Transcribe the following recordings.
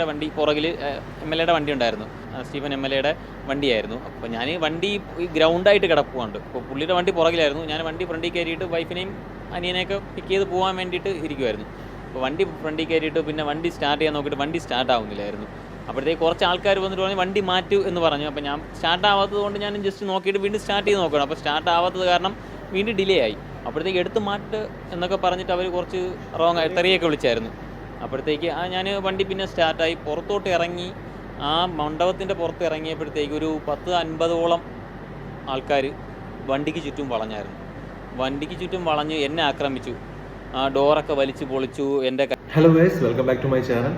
വണ്ടി പുറകിൽ MLA വണ്ടി ഉണ്ടായിരുന്നു, സ്റ്റീഫൻ MLA വണ്ടിയായിരുന്നു. അപ്പോൾ ഞാൻ വണ്ടി ഗ്രൗണ്ടായിട്ട് കിടപ്പുണ്ട്. അപ്പോൾ പുള്ളിയുടെ വണ്ടി പുറകിലായിരുന്നു, ഞാൻ വണ്ടി ഫ്രണ്ടിൽ കയറിയിട്ട് വൈഫിനെയും അനിയനെയൊക്കെ പിക്ക് ചെയ്ത് പോകാൻ വേണ്ടിയിട്ട് ഇരിക്കുമായിരുന്നു. അപ്പോൾ വണ്ടി ഫ്രണ്ടിൽ കയറിയിട്ട് പിന്നെ വണ്ടി സ്റ്റാർട്ട് ചെയ്യാൻ നോക്കിയിട്ട് വണ്ടി സ്റ്റാർട്ട് ആവുന്നില്ലായിരുന്നു. അപ്പോഴത്തേക്ക് കുറച്ച് ആൾക്കാർ വന്നിട്ട് പറഞ്ഞു വണ്ടി മാറ്റൂ എന്ന് പറഞ്ഞു. അപ്പോൾ ഞാൻ സ്റ്റാർട്ട് ആവാത്തത് കൊണ്ട് ഞാൻ ജസ്റ്റ് നോക്കിയിട്ട് വീണ്ടും സ്റ്റാർട്ട് ചെയ്ത് നോക്കണം. അപ്പോൾ സ്റ്റാർട്ട് ആവാത്തത് കാരണം വീണ്ടും ഡിലേ ആയി. അപ്പോഴത്തേക്ക് എടുത്ത് മാറ്റ് എന്നൊക്കെ പറഞ്ഞിട്ട് അവർ കുറച്ച് റോങ് തെറിയൊക്കെ വിളിച്ചായിരുന്നു. അപ്പോഴത്തേക്ക് ഞാൻ വണ്ടി പിന്നെ സ്റ്റാർട്ടായി പുറത്തോട്ട് ഇറങ്ങി. ആ മണ്ഡപത്തിൻ്റെ പുറത്ത് ഇറങ്ങിയപ്പോഴത്തേക്ക് ഒരു 10-50ഓളം ആൾക്കാർ വണ്ടിക്ക് ചുറ്റും വളഞ്ഞായിരുന്നു. വണ്ടിക്ക് ചുറ്റും വളഞ്ഞ് എന്നെ ആക്രമിച്ചു, ആ ഡോറൊക്കെ വലിച്ചു പൊളിച്ചു. എൻ്റെ hello guys, welcome back to my channel.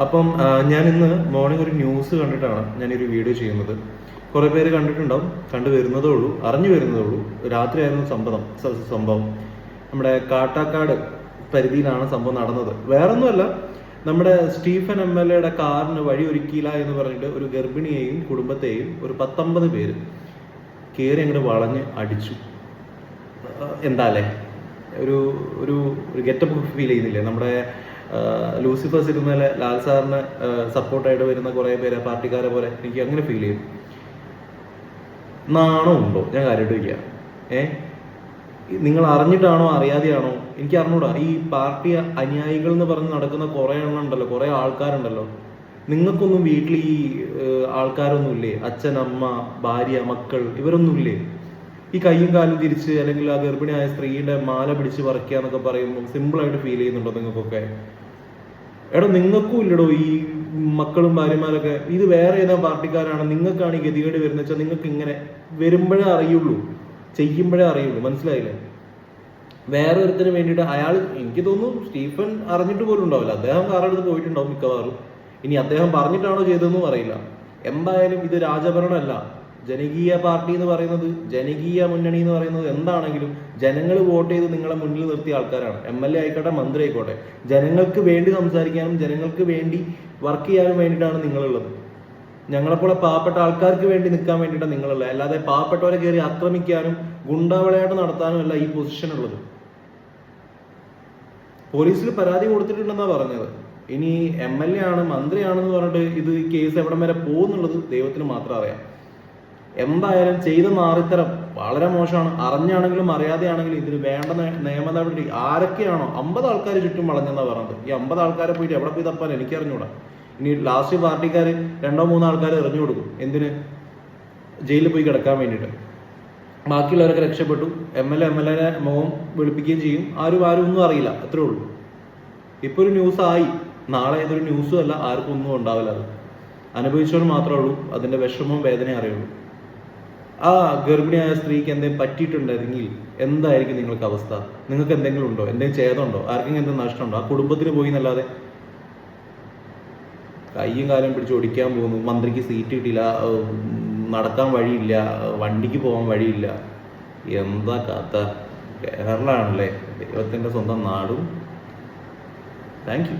അപ്പം ഞാൻ ഇന്ന് മോർണിംഗ് ഒരു ന്യൂസ് കണ്ടിട്ടാണ് ഞാനൊരു വീഡിയോ ചെയ്യുന്നത്. കുറേ പേര് കണ്ടിട്ടുണ്ടാവും, കണ്ടു വരുന്നതേ ഉള്ളൂ, അറിഞ്ഞു വരുന്നതേ ഉള്ളൂ. രാത്രിയായിരുന്നു സംഭവം. നമ്മുടെ കാട്ടാക്കാട് പരിധിയിലാണ് സംഭവം നടന്നത്. വേറൊന്നുമല്ല, നമ്മുടെ സ്റ്റീഫൻ MLA കാറിന് വഴിയൊരുക്കിയില്ല എന്ന് പറഞ്ഞിട്ട് ഒരു ഗർഭിണിയെയും കുടുംബത്തെയും ഒരു 19 പേര് കയറി അങ്ങോട്ട് വളഞ്ഞ് അടിച്ചു. എന്താ അല്ലേ, ഒരു ഒരു ഗെറ്റപ്പ് ഫീൽ ചെയ്യുന്നില്ലേ? നമ്മുടെ ലൂസിഫർ സിനിമയിലെ ലാൽ സാറിന് സപ്പോർട്ടായിട്ട് വരുന്ന കുറേ പേരെ പാർട്ടിക്കാരെ പോലെ എനിക്ക് അങ്ങനെ ഫീൽ ചെയ്യും. നാണോ ഉണ്ടോ? ഞാൻ കാര്യമായിട്ട് വയ്ക്കുക. നിങ്ങൾ അറിഞ്ഞിട്ടാണോ അറിയാതെയാണോ എനിക്ക് അറിഞ്ഞൂടാ. ഈ പാർട്ടി അനുയായികൾ എന്ന് പറഞ്ഞ് നടക്കുന്ന കുറേ എണ്ണം ഉണ്ടല്ലോ, കുറേ ആൾക്കാരുണ്ടല്ലോ. നിങ്ങൾക്കൊന്നും വീട്ടിൽ ഈ ആൾക്കാരൊന്നുമില്ലേ? അച്ഛൻ, അമ്മ, ഭാര്യ, മക്കൾ ഇവരൊന്നുമില്ലേ? ഈ കയ്യും കാലും തിരിച്ച് അല്ലെങ്കിൽ ആ ഗർഭിണിയായ സ്ത്രീയുടെ മാല പിടിച്ച് പറിക്കുക എന്നൊക്കെ പറയുമ്പോൾ സിമ്പിളായിട്ട് ഫീൽ ചെയ്യുന്നുണ്ടോ നിങ്ങൾക്കൊക്കെ? എടോ, നിങ്ങൾക്കും ഇല്ലടോ ഈ മക്കളും ഭാര്യമാരൊക്കെ. ഇത് വേറെ ഏതാ പാർട്ടിക്കാരാണ്. നിങ്ങൾക്കാണ് ഈ ഗതികേട് വരുന്നത് വെച്ചാൽ നിങ്ങൾക്ക് ഇങ്ങനെ വരുമ്പോഴേ അറിയുള്ളൂ, ചെയ്യുമ്പോഴേ അറിയുള്ളൂ. മനസ്സിലായില്ലേ? വേറെ ഒരുത്തിന് വേണ്ടിയിട്ട് അയാൾ, എനിക്ക് തോന്നുന്നു സ്റ്റീഫൻ അറിഞ്ഞിട്ട് പോലും ഉണ്ടാവില്ല. അദ്ദേഹം കാറെടുത്ത് പോയിട്ടുണ്ടാവും മിക്കവാറും. ഇനി അദ്ദേഹം പറഞ്ഞിട്ടാണോ ചെയ്തതെന്നും അറിയില്ല. എന്തായാലും ഇത് രാജഭരണമല്ല. ജനകീയ പാർട്ടി എന്ന് പറയുന്നത്, ജനകീയ മുന്നണി എന്ന് പറയുന്നത് എന്താണെങ്കിലും ജനങ്ങൾ വോട്ട് ചെയ്ത് നിങ്ങളെ മുന്നിൽ നിർത്തിയ ആൾക്കാരാണ്. MLA ആയിക്കോട്ടെ, മന്ത്രി ആയിക്കോട്ടെ. ജനങ്ങൾക്ക് വേണ്ടി സംസാരിക്കാനും ജനങ്ങൾക്ക് വേണ്ടി വർക്ക് ചെയ്യാനും വേണ്ടിയിട്ടാണ് നിങ്ങളുള്ളത്. ഞങ്ങളെപ്പോലെ പാവപ്പെട്ട ആൾക്കാർക്ക് വേണ്ടി നിൽക്കാൻ വേണ്ടിയിട്ടാണ് നിങ്ങളുള്ളത്. അല്ലാതെ പാവപ്പെട്ടവരെ കയറി ആക്രമിക്കാനും ഗുണ്ടാവിളയാട്ട് നടത്താനും അല്ല ഈ പൊസിഷൻ ഉള്ളത്. പോലീസിൽ പരാതി കൊടുത്തിട്ടുണ്ടെന്നാണ് പറഞ്ഞത്. ഇനി MLA ആണ്, മന്ത്രിയാണെന്ന് പറഞ്ഞിട്ട് ഇത് കേസ് എവിടം വരെ പോകുന്നുള്ളത് ദൈവത്തിന് മാത്രം അറിയാം. എന്തായാലും ചെയ്ത മാറിത്തരം വളരെ മോശമാണ്. അറിഞ്ഞാണെങ്കിലും അറിയാതെയാണെങ്കിലും ഇതിന് വേണ്ട നിയമ നടപടി. ആരൊക്കെയാണോ 50 ആൾക്കാർ ചുറ്റും വളഞ്ഞെന്നാണ് പറഞ്ഞത്. ഈ 50 ആൾക്കാരെ പോയിട്ട് എവിടെ പോയി തപ്പാൻ എനിക്കറിഞ്ഞൂടാ. ഇനി ലാസ്റ്റ് പാർട്ടിക്കാർ 2-3 ആൾക്കാർ എറിഞ്ഞു കൊടുക്കും. എന്തിന്? ജയിലിൽ പോയി കിടക്കാൻ വേണ്ടിയിട്ട്. ബാക്കിയുള്ളവരൊക്കെ രക്ഷപ്പെട്ടു. MLA മുഖം വെളുപ്പിക്കുകയും ചെയ്യും. ആരും ഒന്നും അറിയില്ല, അത്രേ ഉള്ളൂ. ഇപ്പൊ ഒരു ന്യൂസ് ആയി, നാളെ ഇതൊരു ന്യൂസും അല്ല, ആർക്കും ഒന്നും ഉണ്ടാവില്ല. അത് അനുഭവിച്ചവർ മാത്രമേ ഉള്ളൂ അതിന്റെ വിഷമവും വേദനയും അറിയുള്ളൂ. ആ ഗർഭിണിയായ സ്ത്രീക്ക് എന്തെങ്കിലും പറ്റിയിട്ടുണ്ടെങ്കിൽ എന്തായിരിക്കും നിങ്ങൾക്ക് അവസ്ഥ? നിങ്ങൾക്ക് എന്തെങ്കിലും ഉണ്ടോ? എന്തെങ്കിലും ഛേദമുണ്ടോ? ആർക്കെങ്കിലും എന്തെങ്കിലും നഷ്ടമുണ്ടോ? ആ കുടുംബത്തിന് പോയി എന്നല്ലാതെ. കയ്യും കാലും പിടിച്ച് ഓടിക്കാൻ പോകുന്നു. മന്ത്രിക്ക് സീറ്റ് കിട്ടിയില്ല, നടക്കാൻ വഴിയില്ല, വണ്ടിക്ക് പോകാൻ വഴിയില്ല. എന്താ കഥ? കേരളമാണല്ലേ ദൈവത്തിൻ്റെ സ്വന്തം നാടും. Thank you.